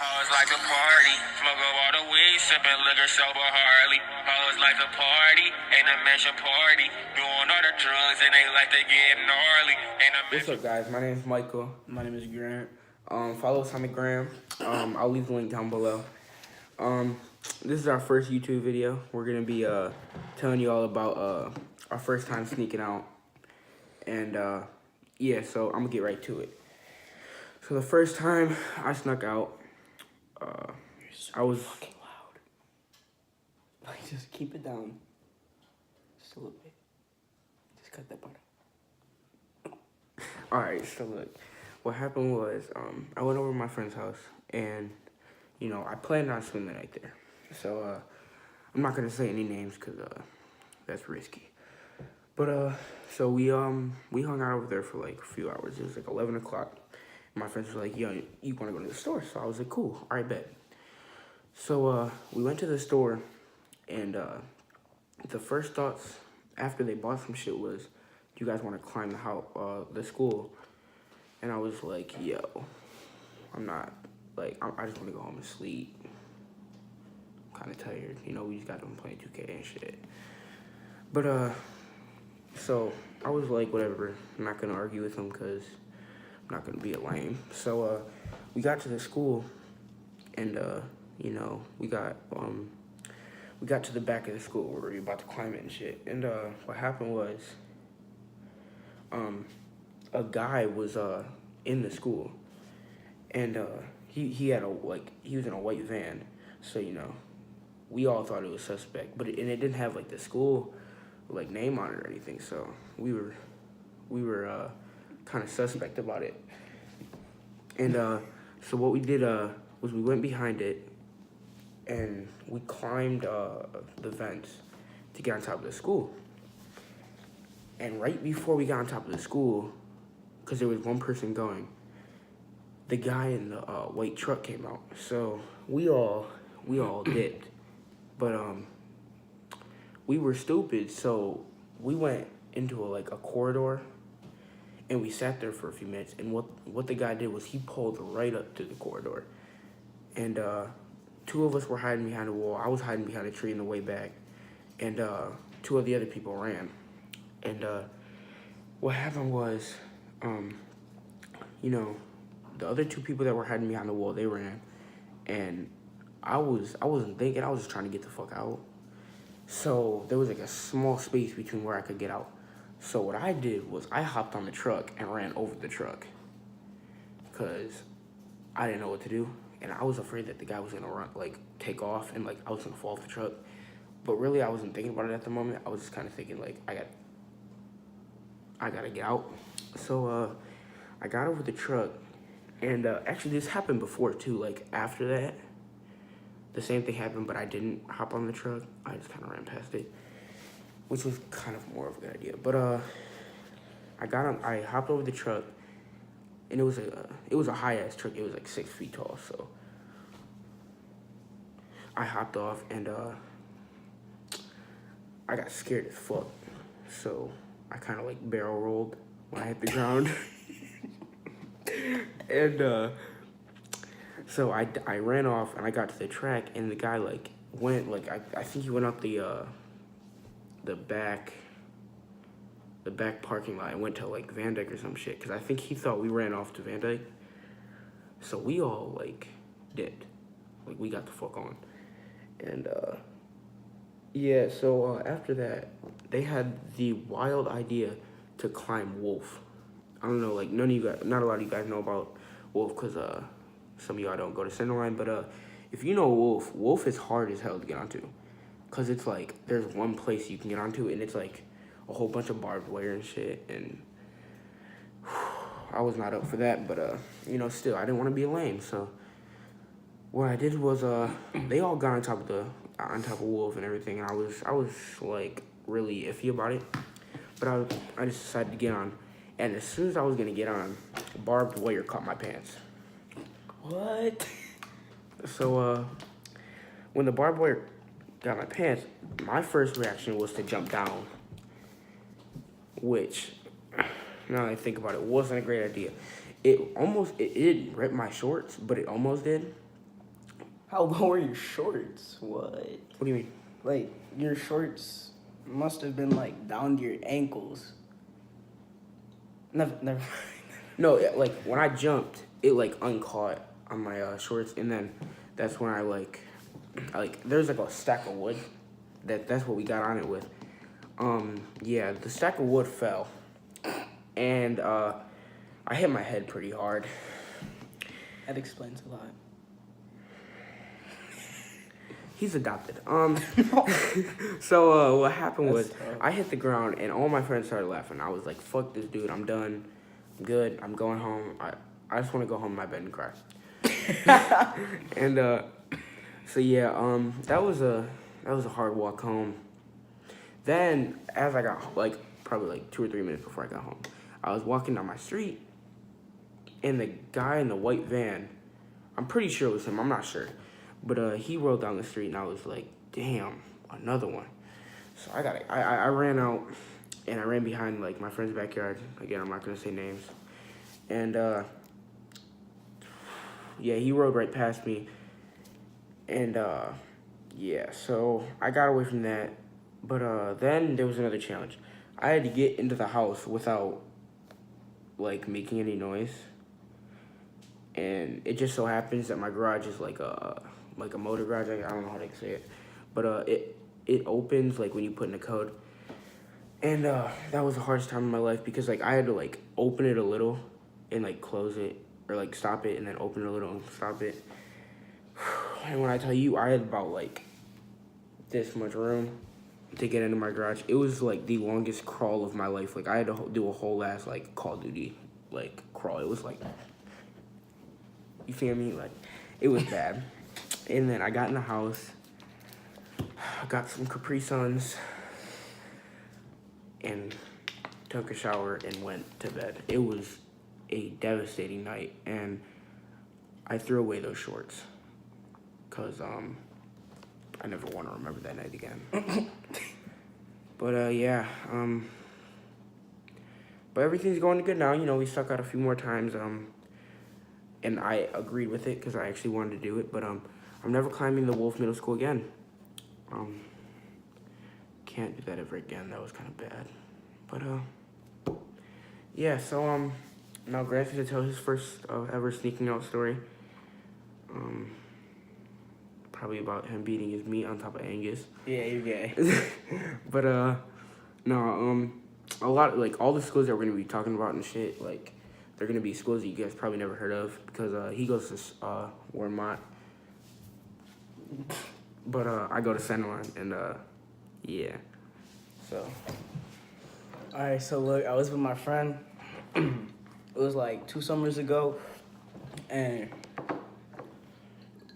Hoes like a party, smoke up all the weed, sipping liquor sober hardly. Hoes like a party, ain't a mansion party. Doing all the drugs and they like to get gnarly. What's up, guys? My name is Michael. My name is Grant. Follow us on the gram. I'll leave the link down below. This is our first YouTube video. We're gonna be telling you all about our first time sneaking out, and yeah. So I'm gonna get right to it. So the first time I snuck out, I was fucking loud. Like, just keep it down. Just a little bit. Just cut that part out. Alright, so look, what happened was, I went over to my friend's house, and, you know, I planned on spending the night there. So, I'm not gonna say any names, because, that's risky. But, so we hung out over there for, like, a few hours. It was, like, 11 o'clock. My friends were like, yo, you wanna go to the store? So I was like, cool, alright, bet. So, we went to the store, and, the first thoughts after they bought some shit was, do you guys want to climb the school? And I was like, yo, I'm not, like, I just want to go home and sleep. I'm kind of tired, you know, we just got done playing 2K and shit. But, so I was like, whatever, I'm not going to argue with them because I'm not going to be a lame. So, we got to the school, and, you know, we got to the back of the school where we were about to climb it and shit. And what happened was, a guy was in the school, and he had he was in a white van, so you know, we all thought it was suspect, but it didn't have like the school like name on it or anything, so we were kind of suspect about it. And so what we did was we went behind it, and we climbed the vents to get on top of the school. And right before we got on top of the school, because there was one person going, the guy in the white truck came out. So we all dipped, but we were stupid. So we went into a corridor, and we sat there for a few minutes. And what the guy did was he pulled right up to the corridor, and two of us were hiding behind a wall. I was hiding behind a tree in the way back, and two of the other people ran. And what happened was, you know, the other two people that were hiding behind the wall, they ran, and I wasn't thinking. I was just trying to get the fuck out. So there was like a small space between where I could get out. So what I did was I hopped on the truck and ran over the truck, because I didn't know what to do, and I was afraid that the guy was gonna take off, and I was gonna fall off the truck. But really, I wasn't thinking about it at the moment. I was just kind of thinking I gotta get out. So I got over the truck, and actually this happened before too. Like after that, the same thing happened, but I didn't hop on the truck. I just kind of ran past it, which was kind of more of a good idea. But I hopped over the truck, and it was a high ass truck. It was like 6 feet tall. So I hopped off, and I got scared as fuck. So I kind of barrel rolled when I hit the ground. And so I ran off, and I got to the track, and the guy went I think he went up the back parking lot and went to Van Dyke or some shit, because I think he thought we ran off to Van Dyke. So we all dipped, we got the fuck on. And yeah, so after that, they had the wild idea to climb Wolf. I don't know, not a lot of you guys know about Wolf, because some of y'all don't go to Centerline, but if you know Wolf is hard as hell to get onto, because it's there's one place you can get onto, and it's a whole bunch of barbed wire and shit, and I was not up for that, but you know, still, I didn't want to be lame, so what I did was they all got on top of Wolf and everything, and I was really iffy about it, but I just decided to get on, and as soon as I was gonna get on, barbed wire caught my pants. What? So when the barbed wire got my pants, my first reaction was to jump down, which, now that I think about it, wasn't a great idea. It didn't rip my shorts, but it almost did. How low are your shorts? What? What do you mean? Like, your shorts must have been, like, down to your ankles. Never. No, like when I jumped, it like uncaught on my shorts, and then that's when I like there's like a stack of wood. That's what we got on it with. Yeah, the stack of wood fell, and I hit my head pretty hard. That explains a lot. He's adopted. So what happened was That's tough. I hit the ground and all my friends started laughing. I was like, "Fuck this dude! I'm done. I'm good. I'm going home. I just want to go home to my bed and cry." And so yeah, that was a hard walk home. Then as I got like probably like 2 or 3 minutes before I got home, I was walking down my street, and the guy in the white van, I'm pretty sure it was him. I'm not sure. But he rolled down the street, and I was like, damn, another one. So I ran out, and I ran behind, like, my friend's backyard. Again, I'm not going to say names. And, yeah, he rode right past me. And, yeah, so I got away from that. But then there was another challenge. I had to get into the house without, like, making any noise. And it just so happens that my garage is like a motor garage. I don't know how to say it, but it opens like when you put in a code. And that was the hardest time in my life because like I had to like open it a little and like close it or like stop it and then open it a little and stop it. And when I tell you I had about like this much room to get into my garage, it was like the longest crawl of my life. Like I had to do a whole ass like Call of Duty like crawl. It was like, you feel me? Like it was bad. And then I got in the house, got some Capri Suns, and took a shower and went to bed. It was a devastating night, and I threw away those shorts because I never want to remember that night again. But yeah, but everything's going good now. You know, we stuck out a few more times, and I agreed with it because I actually wanted to do it. But I'm never climbing the Wolf Middle School again. Can't do that ever again. That was kind of bad. But yeah. So now Grant's gonna tell his first ever sneaking out story. Probably about him beating his meat on top of Angus. Yeah, you're gay. But no, a lot like all the schools that we're gonna be talking about and shit, like they're gonna be schools that you guys probably never heard of because he goes to Warmont, but I go to San Juan, and yeah, so. All right, so look, I was with my friend. It was like 2 summers ago, and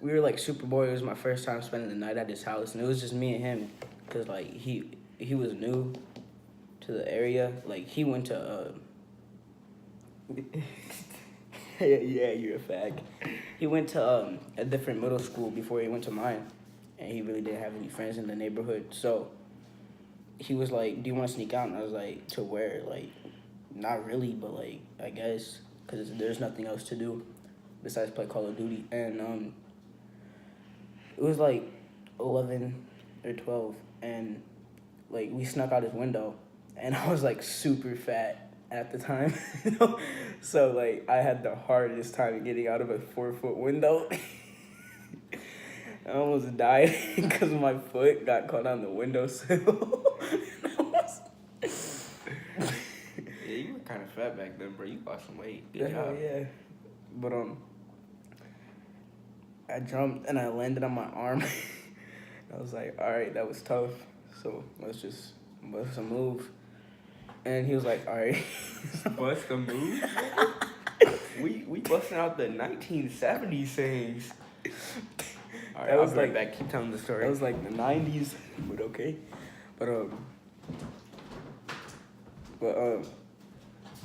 we were like super bored. It was my first time spending the night at his house, and it was just me and him, cause like he was new to the area. Like he went to yeah, you're a fag. He went to a different middle school before he went to mine, and he really didn't have any friends in the neighborhood. So he was like, "Do you want to sneak out?" And I was like, "To where?" Like, not really, but like I guess, cause there's nothing else to do besides play Call of Duty. And it was like 11 or 12, and like we snuck out his window, and I was like super fat at the time, so like I had the hardest time getting out of a 4-foot window. I almost died because my foot got caught on the windowsill. Yeah, you were kind of fat back then, bro. You lost some weight. Good job. Yeah, but I jumped and I landed on my arm. I was like, all right, that was tough. So let's just bust a move. And he was like, all right. Bust a move? we busting out the 1970s things. All right, That was I'll be right like- back. Keep telling the story. That was like the 90s, but okay. But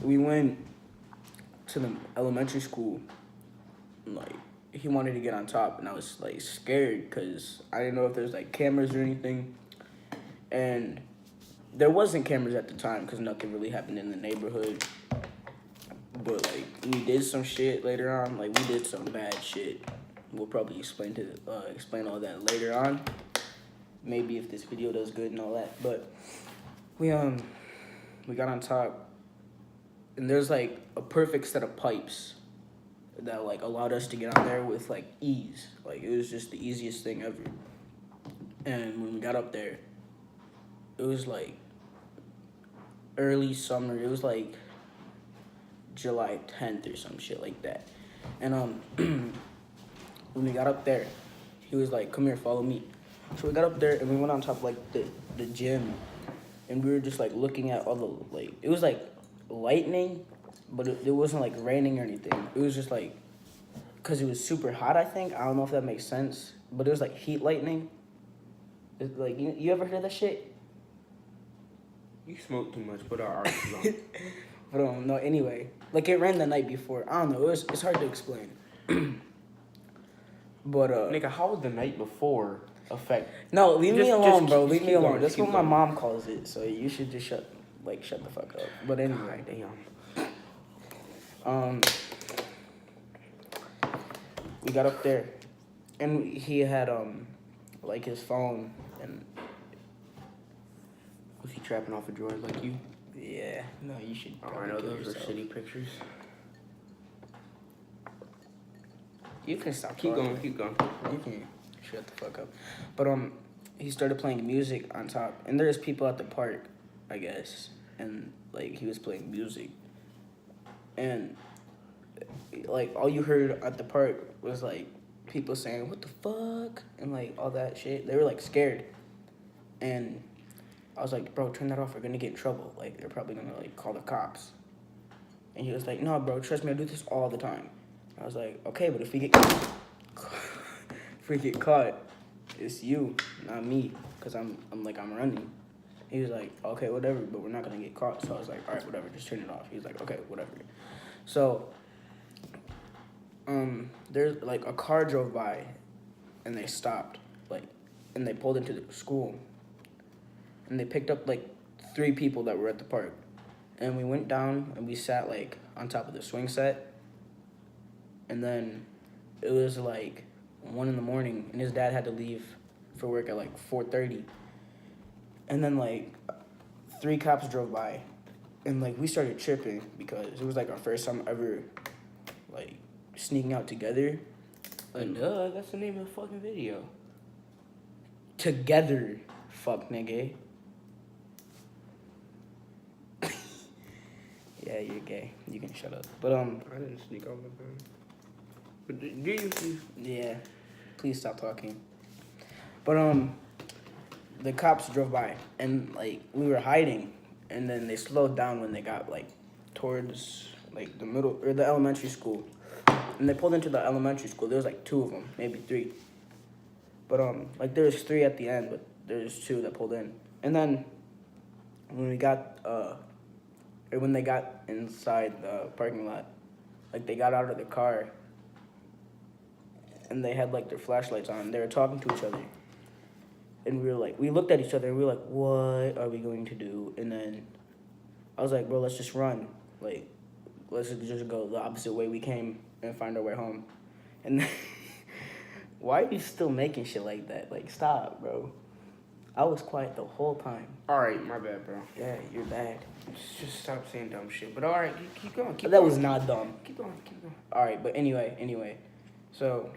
we went to the elementary school. Like he wanted to get on top, and I was like scared because I didn't know if there's like cameras or anything. And there wasn't cameras at the time because nothing really happened in the neighborhood. But like we did some shit later on. Like we did some bad shit. we'll probably explain all that later on. Maybe if this video does good and all that. But we got on top, and there's like a perfect set of pipes that like allowed us to get on there with like ease. Like it was just the easiest thing ever. And when we got up there, it was like early summer. It was like July 10th or some shit like that. And when we got up there, he was like, "Come here, follow me." So we got up there and we went on top of like the gym, and we were just like looking at all the like, it was like lightning, but it wasn't like raining or anything. It was just like, cause it was super hot. I think, I don't know if that makes sense, but it was like heat lightning. It's like you ever heard of that shit? You smoke too much, but alright. But no. Anyway, like it rained the night before. I don't know. It's hard to explain. But nigga, how would the night before affect? No, leave me alone, bro. Leave me alone. Going, That's what going. my mom calls it. So you should just shut the fuck up. But anyway, damn. We got up there, and he had like his phone, and Was he trapping off a drawer like you? yeah, no, you should. Oh, I know those are shitty pictures. You can stop. Keep talking. going. Keep going. You can shut the fuck up. But he started playing music on top, and there's people at the park, I guess, and like he was playing music, and like all you heard at the park was like people saying "what the fuck" and like all that shit. They were like scared, and I was like, "Bro, turn that off. We're gonna get in trouble. Like they're probably gonna like call the cops." And he was like, "No, bro, trust me, I do this all the time." I was like, "Okay, but if we get caught, it's you, not me, cause I'm running." He was like, "Okay, whatever, but we're not gonna get caught." So I was like, "All right, whatever, just turn it off." He was like, "Okay, whatever." So there's like a car drove by, and they stopped, like, and they pulled into the school, and they picked up like 3 people that were at the park, and we went down and we sat like on top of the swing set. And then it was like 1 a.m, and his dad had to leave for work at like 4:30. And then like 3 cops drove by, and like we started tripping because it was like our first time ever like sneaking out together. Duh, that's the name of the fucking video. Together, fuck nigga. Yeah, you're gay. You can shut up. But I didn't sneak out with them. But do you? Yeah, please stop talking. But the cops drove by, and like we were hiding, and then they slowed down when they got like towards like the middle or the elementary school, and they pulled into the elementary school. There was like 2 of them, maybe 3. But like there was 3 at the end, but there's 2 that pulled in. And then when they got inside the parking lot, like they got out of the car, and they had like their flashlights on. They were talking to each other, and we looked at each other and we were like, "What are we going to do?" And then I was like, "Bro, let's just run. Like, let's just go the opposite way we came and find our way home." And then, why are you still making shit like that? Like, stop, bro. I was quiet the whole time. Alright, my bad, bro. Yeah, you're bad. Just stop saying dumb shit. But alright, keep going. That was not dumb. Keep going. All right, but anyway, so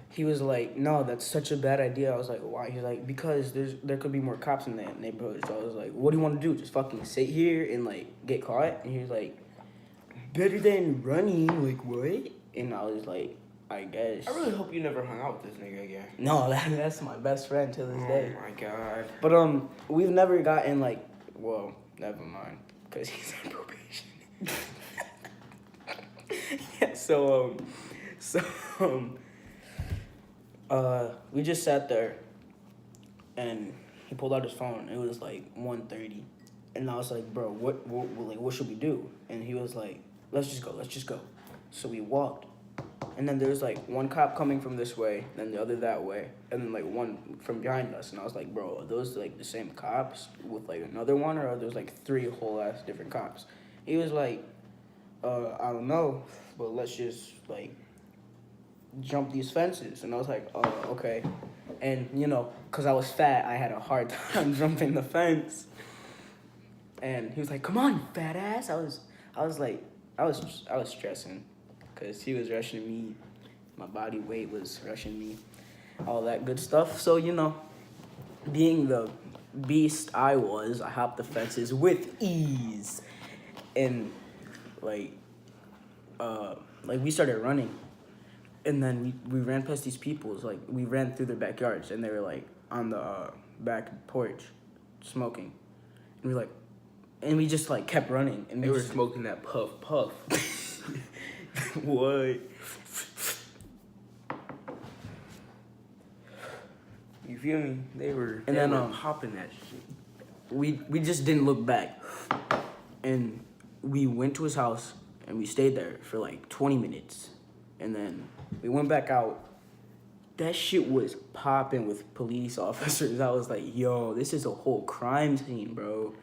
he was like, "No, that's such a bad idea." I was like, "Why?" He's like, "Because there could be more cops in that neighborhood." So I was like, "What do you want to do? Just fucking sit here and like get caught?" And he was like, "Better than running." Like, what? And I was like, "I guess." I really hope you never hung out with this nigga again. No, that's my best friend to this day. Oh my god. But we've never gotten like, well, never mind, cause he's on probation. Yeah, so we just sat there, and he pulled out his phone. It was like 1:30, and I was like, "Bro, what should we do?" And he was like, let's just go." So we walked, and then there's like one cop coming from this way, then the other that way, and then like one from behind us. And I was like, "Bro, are those like the same cops with like another one, or are those like 3 whole ass different cops?" He was like, "I don't know, but let's just like jump these fences. And I was like, oh, okay. And, you know, because I was fat, I had a hard time jumping the fence. And he was like, come on, you fat ass. I was stressing because he was rushing me. My body weight was rushing me. All that good stuff. So, you know, being the beast I was, I hopped the fences with ease. And, like we started running. And then we ran past these people's, like, we ran through their backyards, and they were, like, on the back porch smoking. And we, like, and we just, like, kept running. And They were smoking that puff. What? You feel me? They were popping that shit. We just didn't look back. And we went to his house, and we stayed there for, like, 20 minutes. And then we went back out. That shit was popping with police officers. I was like, yo, this is a whole crime scene, bro.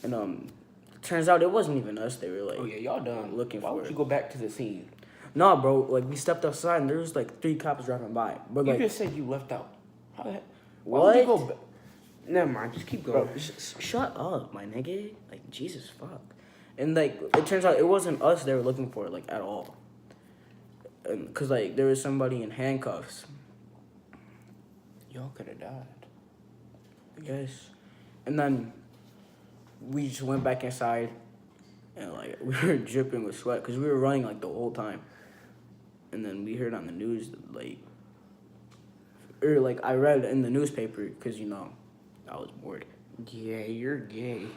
And turns out it wasn't even us. They were like, oh yeah, y'all done looking Why for would it. you go back to the scene? Nah, bro. Like, we stepped outside, and there was like 3 cops driving by. But You like, just said you left out. How the heck? Why what? would you go back? Never mind. Just keep going. Bro, shut up, my nigga. Like, Jesus fuck. And like, it turns out it wasn't us they were looking for, like, at all. And cause like there was somebody in handcuffs. Y'all could have died. Yes. And then we just went back inside, and like we were dripping with sweat because we were running like the whole time. And then we heard on the news that, like I read in the newspaper because, you know, I was bored. Yeah, you're gay.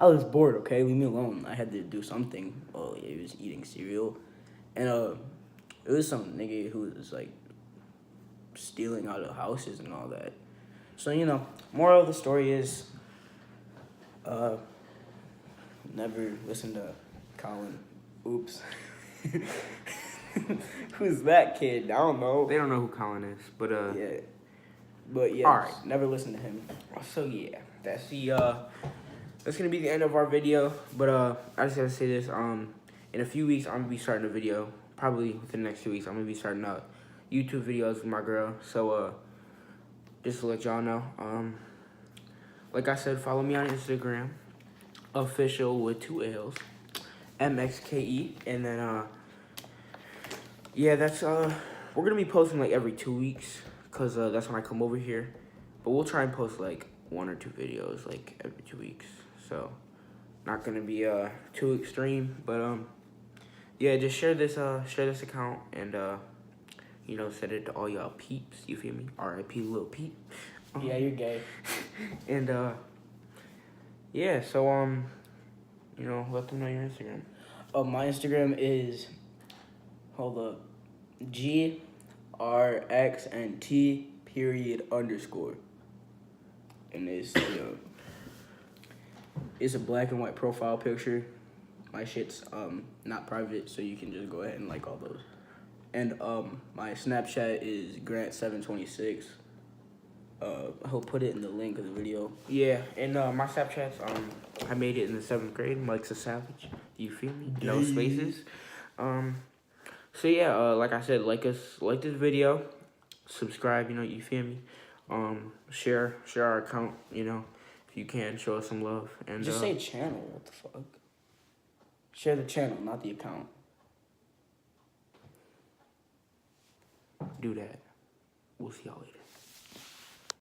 I was bored. Okay, leave me alone. I had to do something. Oh, yeah, he was eating cereal, and it was some nigga who was like stealing out of houses and all that. So, you know, moral of the story is, never listen to Colin. Oops. Who's that kid? I don't know. They don't know who Colin is, but Yeah. But yeah, Alright. never listen to him. So yeah, that's gonna be the end of our video. But I just gotta say this. In a few weeks, I'm gonna be starting a video. Probably within the next 2 weeks, I'm gonna be starting out YouTube videos with my girl. So just to let y'all know, like I said, follow me on Instagram, official with 2 L's, MXKE, and then yeah, that's we're gonna be posting like every 2 weeks, cause that's when I come over here. But we'll try and post like 1 or 2 videos like every 2 weeks. So not gonna be too extreme, but yeah, just share this account and you know, send it to all y'all peeps. You feel me? R.I.P. Lil Peep. Yeah, you're gay. And yeah, so you know, let them know your Instagram. Oh, my Instagram is, hold up, grxnt_. And it's, you know, it's a black and white profile picture. My shit's not private, so you can just go ahead and like all those. And my Snapchat is grant726. He'll put it in the link of the video. Yeah, and my Snapchat's I made it in the 7th grade. Mike's a savage. You feel me? No spaces. So yeah, like I said, like this video, subscribe. You know, you feel me? Share our account. You know, if you can, show us some love. And Just say channel. What the fuck? Share the channel, not the account. do that. We'll see y'all later.